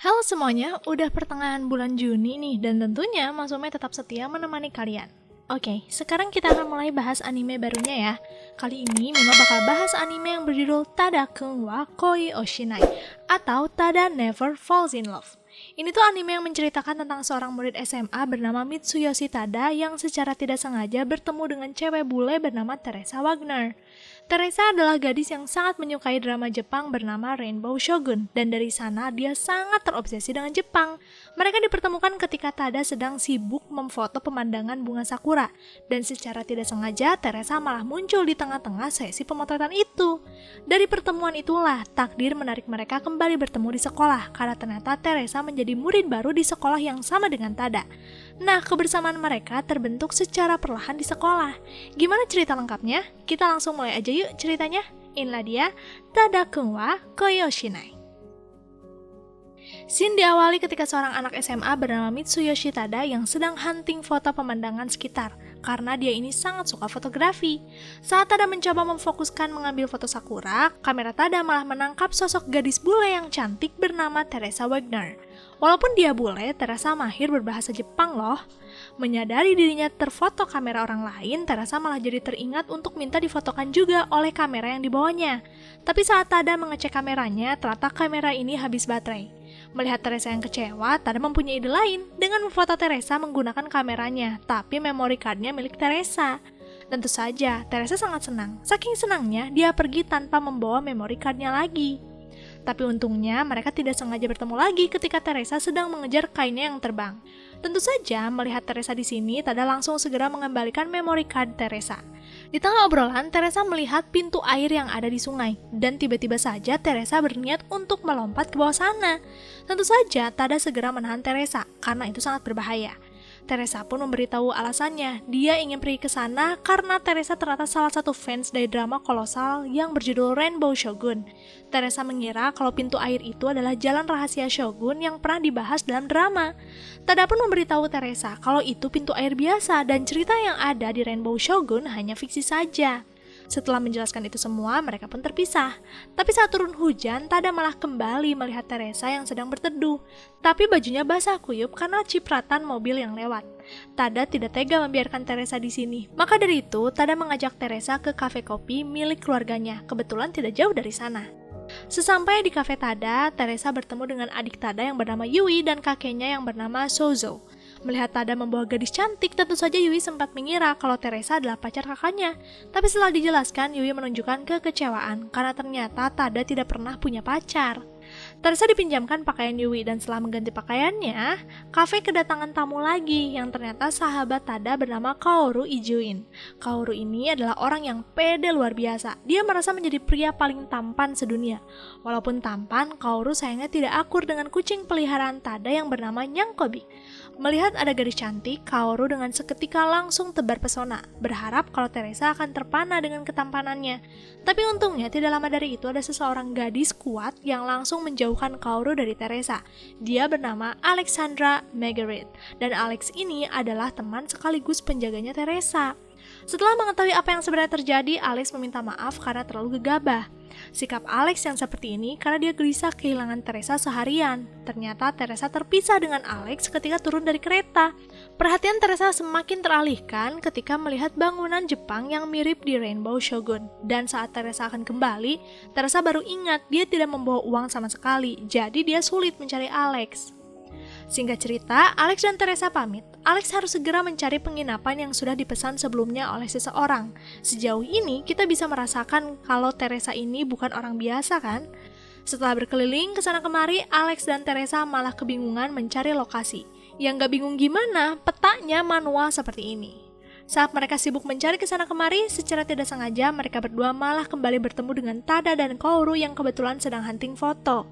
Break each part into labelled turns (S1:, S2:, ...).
S1: Halo semuanya, udah pertengahan bulan Juni nih, dan tentunya Masumi tetap setia menemani kalian. Oke, sekarang kita akan mulai bahas anime barunya ya. Kali ini Mima bakal bahas anime yang berjudul Tada-kun wa Koi o Shinai, atau Tada Never Falls in Love. Ini tuh anime yang menceritakan tentang seorang murid SMA bernama Mitsuyoshi Tada yang secara tidak sengaja bertemu dengan cewek bule bernama Teresa Wagner. Teresa adalah gadis yang sangat menyukai drama Jepang bernama Rainbow Shogun, dan dari sana dia sangat terobsesi dengan Jepang. Mereka dipertemukan ketika Tada sedang sibuk memfoto pemandangan bunga sakura, dan secara tidak sengaja Teresa malah muncul di tengah-tengah sesi pemotretan itu. Dari pertemuan itulah takdir menarik mereka kembali bertemu di sekolah, karena ternyata Teresa menjadi murid baru di sekolah yang sama dengan Tada. Nah, kebersamaan mereka terbentuk secara perlahan di sekolah. Gimana cerita lengkapnya? Kita langsung mulai aja yuk ceritanya. Inilah dia, Tada-kun wa Koi o Shinai. Scene diawali ketika seorang anak SMA bernama Mitsuyoshi Tada yang sedang hunting foto pemandangan sekitar, karena dia ini sangat suka fotografi. Saat Tada mencoba memfokuskan mengambil foto sakura, kamera Tada malah menangkap sosok gadis bule yang cantik bernama Teresa Wagner. Walaupun dia bule, Teresa mahir berbahasa Jepang loh. Menyadari dirinya terfoto kamera orang lain, Teresa malah jadi teringat untuk minta difotokan juga oleh kamera yang dibawanya. Tapi saat Tada mengecek kameranya, ternyata kamera ini habis baterai. Melihat Teresa yang kecewa, Tada mempunyai ide lain dengan memfoto Teresa menggunakan kameranya, tapi memory cardnya milik Teresa. Tentu saja, Teresa sangat senang. Saking senangnya, dia pergi tanpa membawa memory cardnya lagi. Tapi untungnya mereka tidak sengaja bertemu lagi ketika Teresa sedang mengejar kainnya yang terbang. Tentu saja melihat Teresa di sini, Tada langsung segera mengembalikan memory card Teresa. Di tengah obrolan, Teresa melihat pintu air yang ada di sungai, dan tiba-tiba saja Teresa berniat untuk melompat ke bawah sana. Tentu saja Tada segera menahan Teresa, karena itu sangat berbahaya. Teresa pun memberitahu alasannya, dia ingin pergi ke sana karena Teresa ternyata salah satu fans dari drama kolosal yang berjudul Rainbow Shogun. Teresa mengira kalau pintu air itu adalah jalan rahasia Shogun yang pernah dibahas dalam drama. Tada pun memberitahu Teresa kalau itu pintu air biasa dan cerita yang ada di Rainbow Shogun hanya fiksi saja. Setelah menjelaskan itu semua, mereka pun terpisah. Tapi saat turun hujan, Tada malah kembali melihat Teresa yang sedang berteduh. Tapi bajunya basah kuyup karena cipratan mobil yang lewat. Tada tidak tega membiarkan Teresa di sini. Maka dari itu, Tada mengajak Teresa ke kafe kopi milik keluarganya. Kebetulan tidak jauh dari sana. Sesampai di kafe Tada, Teresa bertemu dengan adik Tada yang bernama Yui dan kakeknya yang bernama Souzo. Melihat Tada membawa gadis cantik, tentu saja Yui sempat mengira kalau Teresa adalah pacar kakaknya. Tapi setelah dijelaskan, Yui menunjukkan kekecewaan karena ternyata Tada tidak pernah punya pacar. Teresa dipinjamkan pakaian Yui dan setelah mengganti pakaiannya, kafe kedatangan tamu lagi yang ternyata sahabat Tada bernama Kaoru Ijuin. Kaoru ini adalah orang yang pede luar biasa. Dia merasa menjadi pria paling tampan sedunia. Walaupun tampan, Kaoru sayangnya tidak akur dengan kucing peliharaan Tada yang bernama Nyangkobi. Melihat ada gadis cantik, Kaoru dengan seketika langsung tebar pesona, berharap kalau Teresa akan terpana dengan ketampanannya. Tapi untungnya tidak lama dari itu ada seseorang gadis kuat yang langsung menjauhkan Kaoru dari Teresa. Dia bernama Alexandra Marguerite, dan Alex ini adalah teman sekaligus penjaganya Teresa. Setelah mengetahui apa yang sebenarnya terjadi, Alex meminta maaf karena terlalu gegabah. Sikap Alex yang seperti ini karena dia gelisah kehilangan Teresa seharian. Ternyata Teresa terpisah dengan Alex ketika turun dari kereta. Perhatian Teresa semakin teralihkan ketika melihat bangunan Jepang yang mirip di Rainbow Shogun. Dan saat Teresa akan kembali, Teresa baru ingat dia tidak membawa uang sama sekali, jadi dia sulit mencari Alex. Singkat cerita, Alex dan Teresa pamit. Alex harus segera mencari penginapan yang sudah dipesan sebelumnya oleh seseorang. Sejauh ini, kita bisa merasakan kalau Teresa ini bukan orang biasa kan? Setelah berkeliling ke sana kemari, Alex dan Teresa malah kebingungan mencari lokasi. Yang gak bingung gimana, petanya manual seperti ini. Saat mereka sibuk mencari kesana kemari, secara tidak sengaja mereka berdua malah kembali bertemu dengan Tada dan Kaoru yang kebetulan sedang hunting foto.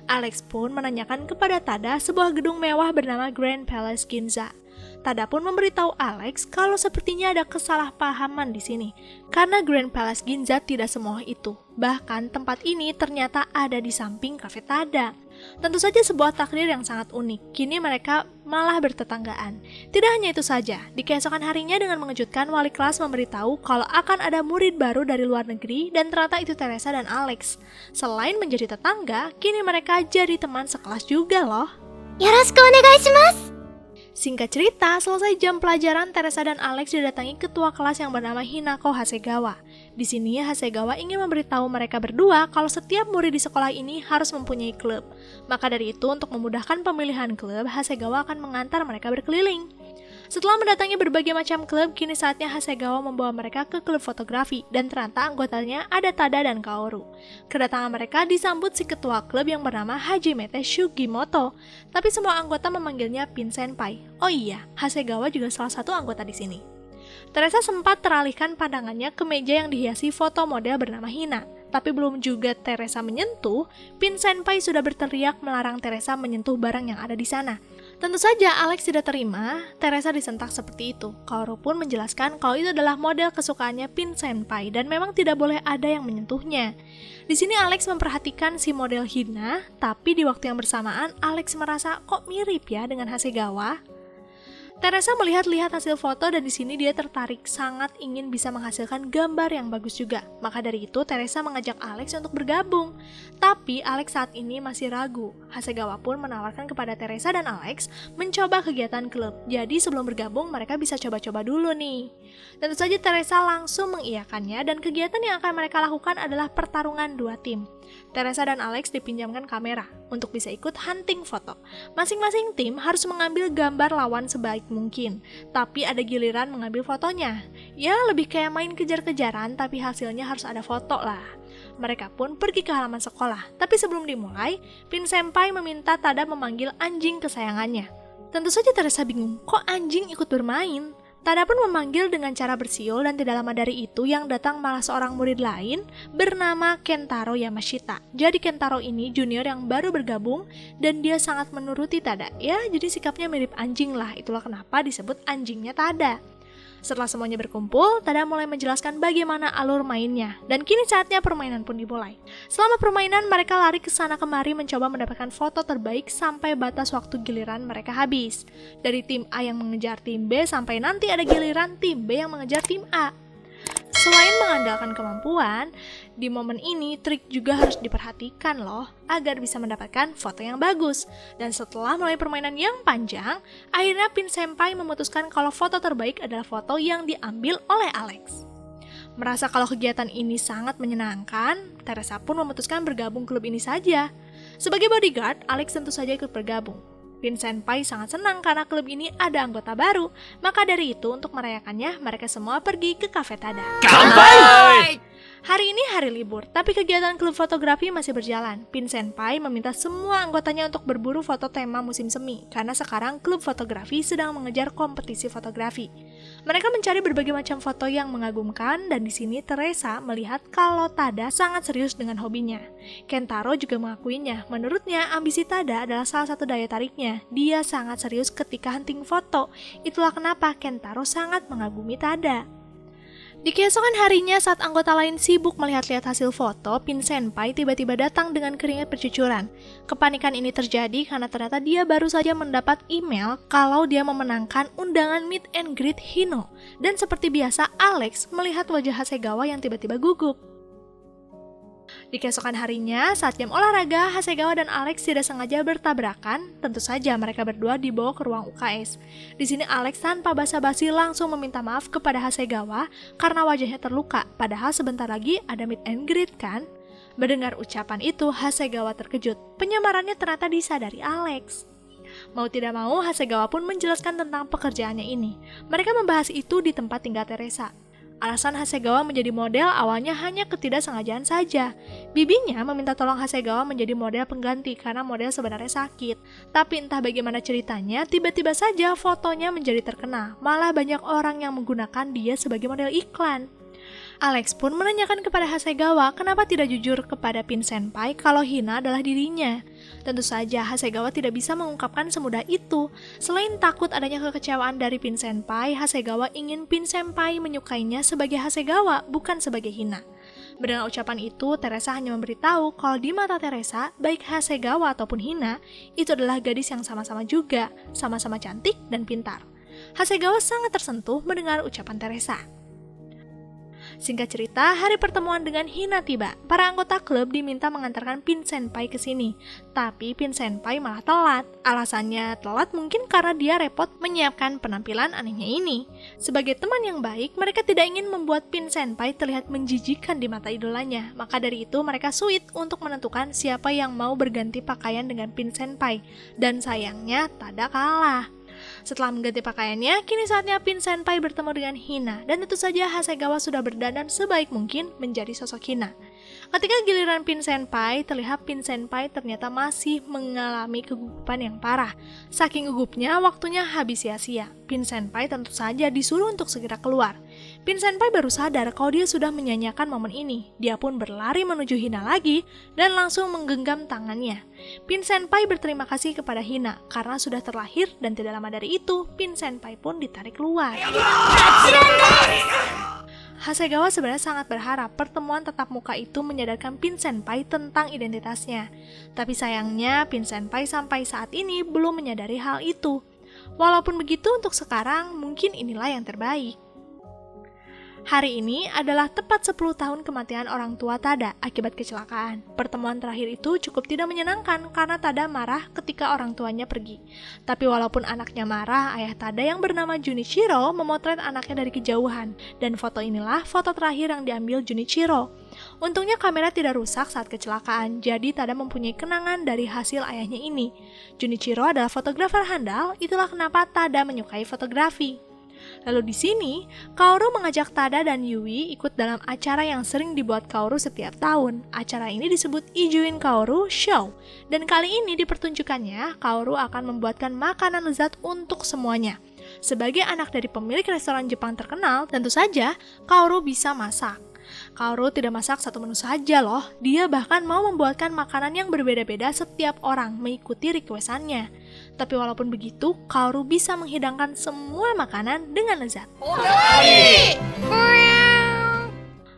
S1: Alex pun menanyakan kepada Tada sebuah gedung mewah bernama Grand Palace Ginza. Tada pun memberitahu Alex kalau sepertinya ada kesalahpahaman di sini, karena Grand Palace Ginza tidak semua itu. Bahkan tempat ini ternyata ada di samping kafe Tada. Tentu saja sebuah takdir yang sangat unik, kini mereka malah bertetanggaan. Tidak hanya itu saja, di keesokan harinya dengan mengejutkan wali kelas memberitahu kalau akan ada murid baru dari luar negeri dan ternyata itu Teresa dan Alex. Selain menjadi tetangga, kini mereka jadi teman sekelas juga loh.
S2: Yoroshiku onegai shimasu.
S1: Singkat cerita, selesai jam pelajaran, Teresa dan Alex didatangi ketua kelas yang bernama Hinako Hasegawa. Di sini, Hasegawa ingin memberitahu mereka berdua kalau setiap murid di sekolah ini harus mempunyai klub. Maka dari itu, untuk memudahkan pemilihan klub, Hasegawa akan mengantar mereka berkeliling. Setelah mendatangi berbagai macam klub, kini saatnya Hasegawa membawa mereka ke klub fotografi, dan ternyata anggotanya ada Tada dan Kaoru. Kedatangan mereka disambut si ketua klub yang bernama Hajimete Sugimoto, tapi semua anggota memanggilnya Pin Senpai. Oh iya, Hasegawa juga salah satu anggota di sini. Teresa sempat teralihkan pandangannya ke meja yang dihiasi foto model bernama Hina. Tapi belum juga Teresa menyentuh, Pin Senpai sudah berteriak melarang Teresa menyentuh barang yang ada di sana. Tentu saja Alex tidak terima Teresa disentak seperti itu. Kaoru pun menjelaskan kalau itu adalah model kesukaannya Pin Senpai dan memang tidak boleh ada yang menyentuhnya. Di sini Alex memperhatikan si model Hina, tapi di waktu yang bersamaan Alex merasa kok mirip ya dengan Hasegawa. Teresa melihat-lihat hasil foto dan di sini dia tertarik, sangat ingin bisa menghasilkan gambar yang bagus juga. Maka dari itu Teresa mengajak Alex untuk bergabung. Tapi Alex saat ini masih ragu. Hasegawa pun menawarkan kepada Teresa dan Alex mencoba kegiatan klub. Jadi sebelum bergabung mereka bisa coba-coba dulu nih. Tentu saja Teresa langsung mengiyakannya dan kegiatan yang akan mereka lakukan adalah pertarungan dua tim. Teresa dan Alex dipinjamkan kamera untuk bisa ikut hunting foto. Masing-masing tim harus mengambil gambar lawan sebaik mungkin, tapi ada giliran mengambil fotonya. Ya lebih kayak main kejar-kejaran tapi hasilnya harus ada foto lah. Mereka pun pergi ke halaman sekolah, tapi sebelum dimulai, Pin Senpai meminta Tada memanggil anjing kesayangannya. Tentu saja Teresa bingung, kok anjing ikut bermain? Tada pun memanggil dengan cara bersiul dan tidak lama dari itu yang datang malah seorang murid lain bernama Kentaro Yamashita. Jadi Kentaro ini junior yang baru bergabung dan dia sangat menuruti Tada. Ya, jadi sikapnya mirip anjing lah, itulah kenapa disebut anjingnya Tada. Setelah semuanya berkumpul, Tada mulai menjelaskan bagaimana alur mainnya, dan kini saatnya permainan pun dimulai. Selama permainan, mereka lari ke sana kemari mencoba mendapatkan foto terbaik sampai batas waktu giliran mereka habis. Dari tim A yang mengejar tim B sampai nanti ada giliran tim B yang mengejar tim A. Selain mengandalkan kemampuan, di momen ini trik juga harus diperhatikan loh, agar bisa mendapatkan foto yang bagus. Dan setelah mulai permainan yang panjang, akhirnya Pin Senpai memutuskan kalau foto terbaik adalah foto yang diambil oleh Alex. Merasa kalau kegiatan ini sangat menyenangkan, Teresa pun memutuskan bergabung klub ini saja. Sebagai bodyguard, Alex tentu saja ikut bergabung. Pin Senpai sangat senang karena klub ini ada anggota baru. Maka dari itu, untuk merayakannya, mereka semua pergi ke kafe Tada.
S3: Kanpai!
S1: Hari ini hari libur, tapi kegiatan klub fotografi masih berjalan. Pin Senpai meminta semua anggotanya untuk berburu foto tema musim semi, karena sekarang klub fotografi sedang mengejar kompetisi fotografi. Mereka mencari berbagai macam foto yang mengagumkan, dan di sini Teresa melihat kalau Tada sangat serius dengan hobinya. Kentaro juga mengakuinya, menurutnya ambisi Tada adalah salah satu daya tariknya. Dia sangat serius ketika hunting foto, itulah kenapa Kentaro sangat mengagumi Tada. Di keesokan harinya saat anggota lain sibuk melihat-lihat hasil foto, Pin Senpai tiba-tiba datang dengan keringat bercucuran. Kepanikan ini terjadi karena ternyata dia baru saja mendapat email kalau dia memenangkan undangan meet and greet Hino. Dan seperti biasa, Alex melihat wajah Hasegawa yang tiba-tiba gugup. Di keesokan harinya, saat jam olahraga, Hasegawa dan Alex tidak sengaja bertabrakan. Tentu saja mereka berdua dibawa ke ruang UKS. Di sini Alex tanpa basa-basi langsung meminta maaf kepada Hasegawa karena wajahnya terluka. Padahal sebentar lagi ada meet and greet kan? Mendengar ucapan itu, Hasegawa terkejut. Penyamarannya ternyata disadari Alex. Mau tidak mau, Hasegawa pun menjelaskan tentang pekerjaannya ini. Mereka membahas itu di tempat tinggal Teresa. Alasan Hasegawa menjadi model awalnya hanya ketidaksengajaan saja. Bibinya meminta tolong Hasegawa menjadi model pengganti karena model sebenarnya sakit. Tapi entah bagaimana ceritanya, tiba-tiba saja fotonya menjadi terkenal. Malah banyak orang yang menggunakan dia sebagai model iklan. Alex pun menanyakan kepada Hasegawa kenapa tidak jujur kepada Pin Senpai kalau Hina adalah dirinya. Tentu saja Hasegawa tidak bisa mengungkapkan semudah itu. Selain takut adanya kekecewaan dari Pin Senpai, Hasegawa ingin Pin Senpai menyukainya sebagai Hasegawa, bukan sebagai Hina. Mendengar ucapan itu, Teresa hanya memberitahu kalau di mata Teresa, baik Hasegawa ataupun Hina, itu adalah gadis yang sama-sama juga, sama-sama cantik dan pintar. Hasegawa sangat tersentuh mendengar ucapan Teresa. Singkat cerita, hari pertemuan dengan Hina tiba. Para anggota klub diminta mengantarkan Pin Senpai ke sini. Tapi Pin Senpai malah telat. Alasannya telat mungkin karena dia repot menyiapkan penampilan anehnya ini. Sebagai teman yang baik, mereka tidak ingin membuat Pin Senpai terlihat menjijikan di mata idolanya. Maka dari itu mereka suit untuk menentukan siapa yang mau berganti pakaian dengan Pin Senpai. Dan sayangnya Tada kalah. Setelah mengganti pakaiannya, kini saatnya Pin Senpai bertemu dengan Hina, dan tentu saja Hasegawa sudah berdandan sebaik mungkin menjadi sosok Hina. Ketika giliran Pin Senpai, terlihat Pin Senpai ternyata masih mengalami kegugupan yang parah. Saking gugupnya, waktunya habis sia-sia. Pin Senpai tentu saja disuruh untuk segera keluar. Pin Senpai baru sadar kalau dia sudah menyanyiakan momen ini. Dia pun berlari menuju Hina lagi dan langsung menggenggam tangannya. Pin Senpai berterima kasih kepada Hina karena sudah terlahir dan tidak lama dari itu, Pin Senpai pun ditarik keluar. Hasegawa sebenarnya sangat berharap pertemuan tatap muka itu menyadarkan Pin Senpai tentang identitasnya. Tapi sayangnya Pin Senpai sampai saat ini belum menyadari hal itu. Walaupun begitu, untuk sekarang mungkin inilah yang terbaik. Hari ini adalah tepat 10 tahun kematian orang tua Tada akibat kecelakaan. Pertemuan terakhir itu cukup tidak menyenangkan karena Tada marah ketika orang tuanya pergi. Tapi walaupun anaknya marah, ayah Tada yang bernama Junichiro memotret anaknya dari kejauhan. Dan foto inilah foto terakhir yang diambil Junichiro. Untungnya kamera tidak rusak saat kecelakaan, jadi Tada mempunyai kenangan dari hasil ayahnya ini. Junichiro adalah fotografer handal, itulah kenapa Tada menyukai fotografi. Lalu di sini, Kaoru mengajak Tada dan Yui ikut dalam acara yang sering dibuat Kaoru setiap tahun. Acara ini disebut Ijuin Kaoru Show. Dan kali ini di pertunjukannya, Kaoru akan membuatkan makanan lezat untuk semuanya. Sebagai anak dari pemilik restoran Jepang terkenal, tentu saja Kaoru bisa masak. Kaoru tidak masak satu menu saja loh, dia bahkan mau membuatkan makanan yang berbeda-beda setiap orang mengikuti requestannya. Tapi walaupun begitu, Kaoru bisa menghidangkan semua makanan dengan lezat.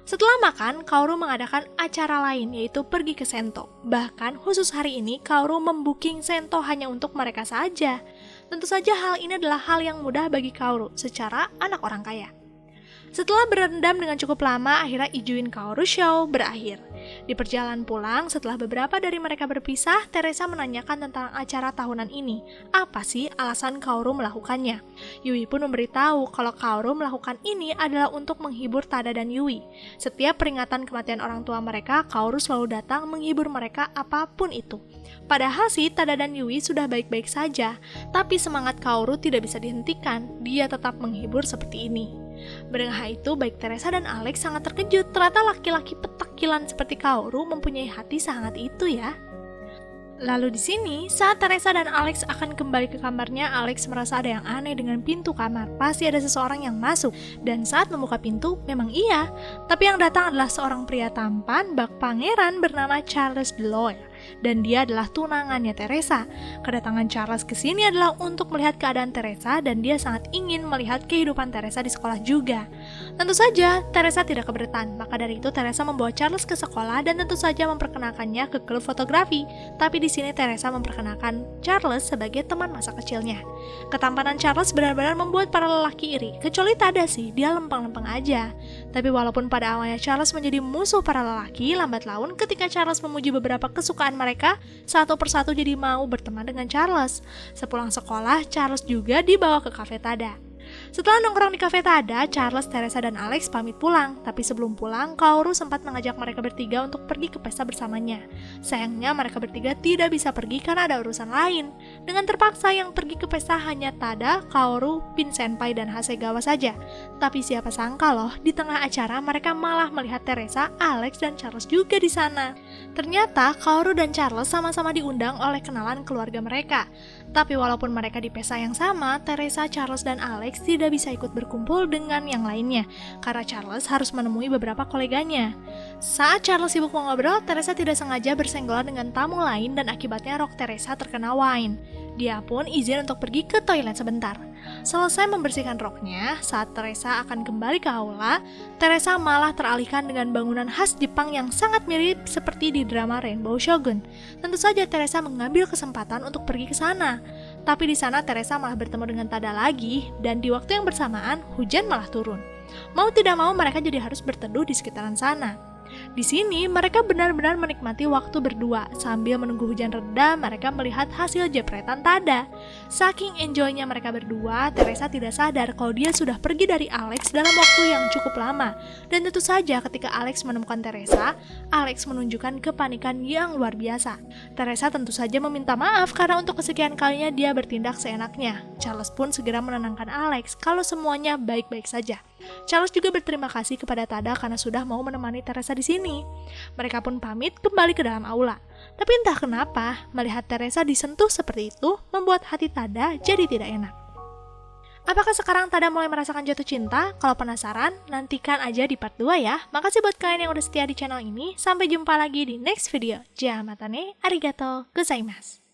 S1: Setelah makan, Kaoru mengadakan acara lain, yaitu pergi ke Sento. Bahkan khusus hari ini, Kaoru membooking Sento hanya untuk mereka saja. Tentu saja hal ini adalah hal yang mudah bagi Kaoru secara anak orang kaya. Setelah berendam dengan cukup lama, akhirnya Ijuin Kaoru Show berakhir. Di perjalanan pulang, setelah beberapa dari mereka berpisah, Teresa menanyakan tentang acara tahunan ini. Apa sih alasan Kaoru melakukannya? Yui pun memberitahu kalau Kaoru melakukan ini adalah untuk menghibur Tada dan Yui. Setiap peringatan kematian orang tua mereka, Kaoru selalu datang menghibur mereka apapun itu. Padahal sih Tada dan Yui sudah baik-baik saja, tapi semangat Kaoru tidak bisa dihentikan, dia tetap menghibur seperti ini. Mendengar hal itu, baik Teresa dan Alex sangat terkejut. Ternyata laki-laki petakilan seperti Kaoru mempunyai hati sehangat itu ya. Lalu di sini, saat Teresa dan Alex akan kembali ke kamarnya, Alex merasa ada yang aneh dengan pintu kamar. Pasti ada seseorang yang masuk. Dan saat membuka pintu, memang iya. Tapi yang datang adalah seorang pria tampan, bak pangeran bernama Charles Deloy. Dan dia adalah tunangannya Teresa. Kedatangan Charles ke sini adalah untuk melihat keadaan Teresa dan dia sangat ingin melihat kehidupan Teresa di sekolah juga. Tentu saja, Teresa tidak keberatan. Maka dari itu Teresa membawa Charles ke sekolah dan tentu saja memperkenalkannya ke klub fotografi. Tapi di sini Teresa memperkenalkan Charles sebagai teman masa kecilnya. Ketampanan Charles benar-benar membuat para lelaki iri. Kecuali Tada sih, dia lempeng-lempeng aja. Tapi walaupun pada awalnya Charles menjadi musuh para lelaki, lambat laun ketika Charles memuji beberapa kesukaan mereka, satu persatu jadi mau berteman dengan Charles. Sepulang sekolah, Charles juga dibawa ke kafe Tada. Setelah nongkrong di kafe Tada, Charles, Teresa, dan Alex pamit pulang. Tapi sebelum pulang, Kaoru sempat mengajak mereka bertiga untuk pergi ke pesta bersamanya. Sayangnya mereka bertiga tidak bisa pergi karena ada urusan lain. Dengan terpaksa yang pergi ke pesta hanya Tada, Kaoru, Pin Senpai, dan Hasegawa saja. Tapi siapa sangka loh, di tengah acara mereka malah melihat Teresa, Alex, dan Charles juga di sana. Ternyata Kaoru dan Charles sama-sama diundang oleh kenalan keluarga mereka. Tapi walaupun mereka di pesta yang sama, Teresa, Charles, dan Alex tidak bisa ikut berkumpul dengan yang lainnya karena Charles harus menemui beberapa koleganya. Saat Charles sibuk mengobrol, Teresa tidak sengaja bersenggolan dengan tamu lain dan akibatnya rok Teresa terkena wine. Dia pun izin untuk pergi ke toilet sebentar. Selesai membersihkan roknya, saat Teresa akan kembali ke aula, Teresa malah teralihkan dengan bangunan khas Jepang yang sangat mirip seperti di drama Rainbow Shogun. Tentu saja Teresa mengambil kesempatan untuk pergi ke sana. Tapi di sana Teresa malah bertemu dengan Tada lagi, dan di waktu yang bersamaan, hujan malah turun. Mau tidak mau mereka jadi harus berteduh di sekitaran sana. Di sini, mereka benar-benar menikmati waktu berdua. Sambil menunggu hujan reda, mereka melihat hasil jepretan Tada. Saking enjoynya mereka berdua, Teresa tidak sadar kalau dia sudah pergi dari Alex dalam waktu yang cukup lama. Dan tentu saja ketika Alex menemukan Teresa, Alex menunjukkan kepanikan yang luar biasa. Teresa tentu saja meminta maaf karena untuk kesekian kalinya dia bertindak seenaknya. Charles pun segera menenangkan Alex kalau semuanya baik-baik saja. Charles juga berterima kasih kepada Tada karena sudah mau menemani Teresa di sini. Mereka pun pamit kembali ke dalam aula. Tapi entah kenapa, melihat Teresa disentuh seperti itu membuat hati Tada jadi tidak enak. Apakah sekarang Tada mulai merasakan jatuh cinta? Kalau penasaran, nantikan aja di part 2 ya. Makasih buat kalian yang udah setia di channel ini. Sampai jumpa lagi di next video. Jamatane, arigato gozaimasu.